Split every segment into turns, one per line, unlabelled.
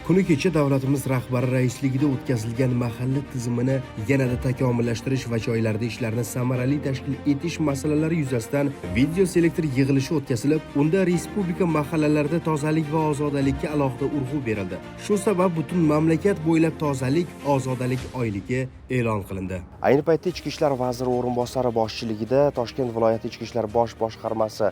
Kuni kecha davlatimiz rahbari raisligida o'tkazilgan mahalla tizimini yanada takomillashtirish va joylarda ishlarni samarali tashkil etish masalalari yuzasidan video selektor yig'ilishi o'tkazilib, unda respublika mahallalarida tozalik va ozodalikka alohida urg'u berildi. Shu sabab butun mamlakat bo'ylab tozalik, ozodalik oyligi e'lon qilindi. Ayni paytda Ichki ishlar vaziri o'rinbosari boshchiligida Toshkent viloyati Ichki ishlar bosh boshqarmasi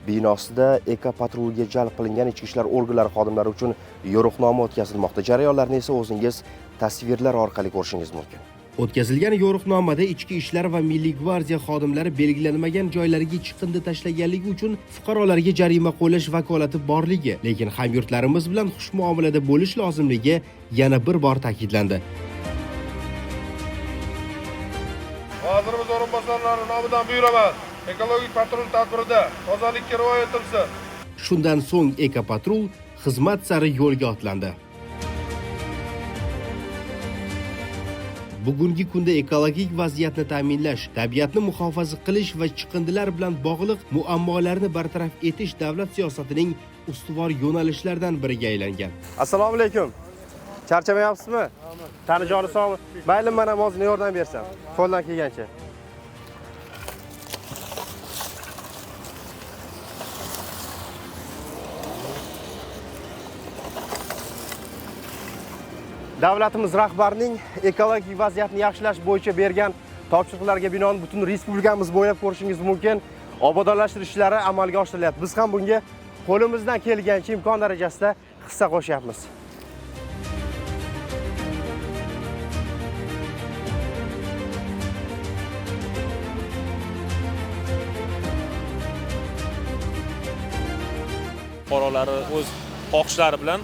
binosida eko-patrulga jalb qilingan ichki ishlar organlari xodimlari uchun yo'riqnoma o'tkazilmoqda. Jarayonlarni esa o'zingiz tasvirlar orqali ko'rishingiz mumkin. O'tkazilgan yo'riqnomada ichki ishlar va Milliy gvardiya xodimlari belgilanmagan joylariga chiqindi tashlaganligi uchun fuqarolarga jarima qo'llash vakolati borligi, lekin hamyurtlarimiz bilan xushmuomalada bo'lish lozimligi yana bir bor ta'kidlandi.
Vazirimiz o'rinbosarlari nomidan buyuraman. Ekologik patrul tadbirida tozalikka rioya etilsin.
Shundan so'ng eko-patrul xizmat sari yo'lga otlandi. Bugungi kunda ekologik vaziyatni ta'minlash, tabiatni muhofaza qilish va chiqindilar bilan bog'liq muammolarni bartaraf etish davlat siyosatining ustuvor yo'nalishlaridan biriga aylangan. Assalomu alaykum. Charchamayapsizmi? Tanijoni sog'mi? Mayli, men ham ozgina yordam bersam, qo'ldan kelgancha. Davlatimiz rahbarining ekologik vaziyatni yaxshilash bo'yicha bergan topshiriqlarga binoan butun respublikamiz bo'ylab ko'rishingiz mumkin obodonlashtirish ishlari amalga oshirilyapti. Biz ham bunga qo'limizdan kelgancha imkon darajasida hissa qo'shyapmiz.
Fuqarolari o'z xohishlari bilan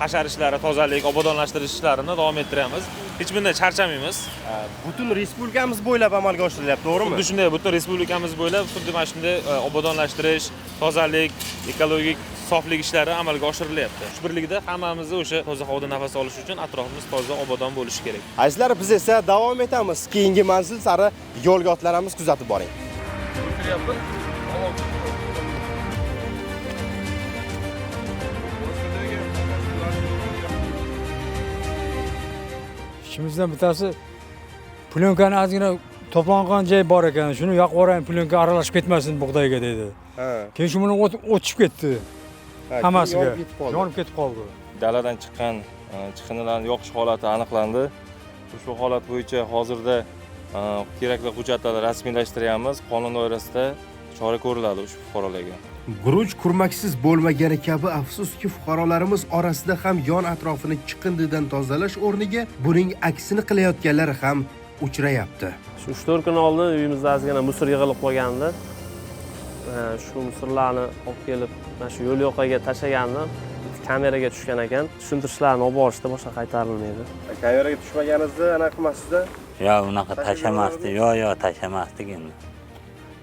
hashar ishlari, tozalik, obodonlashtirish ishlarini davom ettiramiz. Hech bunday charchamaymiz.
Butun respublikamiz bo'ylab amalga oshirilyapti, to'g'rimi?
Xuddi shunday, butun respublikamiz bo'ylab xuddi mana shunday obodonlashtirish, tozalik, ekologik soflik ishlari amalga oshirilyapti. Shu birlikda hammamiz o'sha toza havoda nafas olish uchun atrofimiz toza, obodon bo'lishi kerak.
Azizlar, biz esa davom etamiz. Keyingi manzil sari yo'lga otlanamiz, kuzatib boring.
İkimizden bittasi plyonkani ozgina to'plangan joy bor ekan. Shuni yoqib yuboraylik, plyonka aralashib ketmasin bug'doyga dedi. Keyin shu bilan o'tib ketdi. Hammasiga yonib ketib qoldi.
Daladan chiqqan chiqindilarning yoqish holati aniqlandi. Shu holat bo'yicha hozirda kerakli hujjatlarni rasmiylashtiryapmiz. Qonun doirasida chora ko'riladi ushbu fuqarolarga.
Guruch kurmaksiz bo'lmagani kabi afsuski fuqarolarimiz orasida ham yon atrofini chiqindidan tozalash o'rniga buning aksini qilayotganlar ham uchrayapti.
Shu 3-4 kun oldin uyimizda ozgina musor yig'ilib qolgandi. Shu musorlarni olib kelib, mana shu yo'l yoqaga tashlagandim. Kameraga tushgan ekan. Tushuntirishlarni olib borishda boshqa qaytarilmaydi.
Kameraga tushmaganingizda anaqa qilmasizda?
Yo, unaqa tashamasdi. Yo, tashamasdik endi.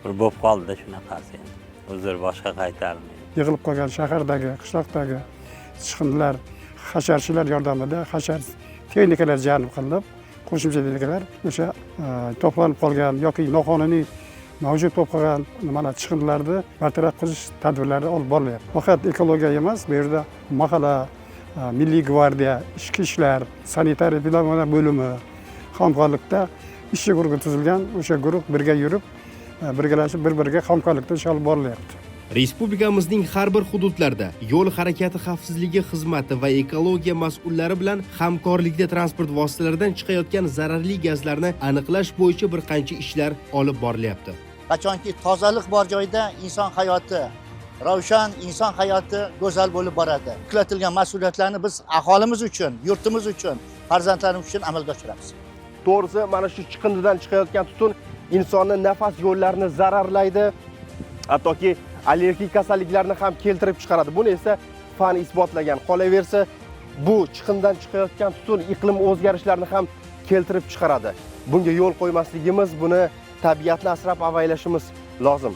Bir bo'lib qoldi shunaqasi endi. Uzr, boshqa qaytarilmaydi.
Yig'ilib qolgan shahardagi, qishloqdagi chiqindilar hasharchilar yordamida hashar texnikalar jalb qilinib, qo'shimcha texnikalar o'sha to'planib qolgan yoki noqonuniy mavjud bo'lib qolgan nimalar chiqindilarni bartaraf qilish tadbirlari olib borilyapti. Faqat ekologiya emas, bu yerda mahalla, Milliy gvardiya, ichki ishlar, sanitariya pedagoglar bo'limi hamkorlikda ishchi guruhi tuzilgan. O'sha guruh birga yurib, birgalashib bir-biriga hamkorlikda ish olib borilyapti.
Respublikamizning har bir hududlarida yo'l harakati xavfsizligi xizmati va ekologiya mas'ullari bilan hamkorlikda transport vositalaridan chiqayotgan zararli gazlarni aniqlash bo'yicha bir qancha ishlar olib borilyapti.
Qachonki tozalik bor joyda inson hayoti ravshan, inson hayoti go'zal bo'lib boradi. Yuklatilgan mas'uliyatlarni biz aholimiz uchun, yurtimiz uchun, farzandlarimiz uchun amalga oshiramiz.
To'g'risi, mana shu chiqindidan chiqayotgan tutun insonni nafas yo'llarini zararlaydi, hattoki allergik kasalliklarni ham keltirib chiqaradi. Buni esa fan isbotlagan. Qolaversa, bu chiqindidan chiqayotgan tutun iqlim o'zgarishlarini ham keltirib chiqaradi. Bunga yo'l qo'ymasligimiz, buni tabiatni asrab avaylashimiz lozim.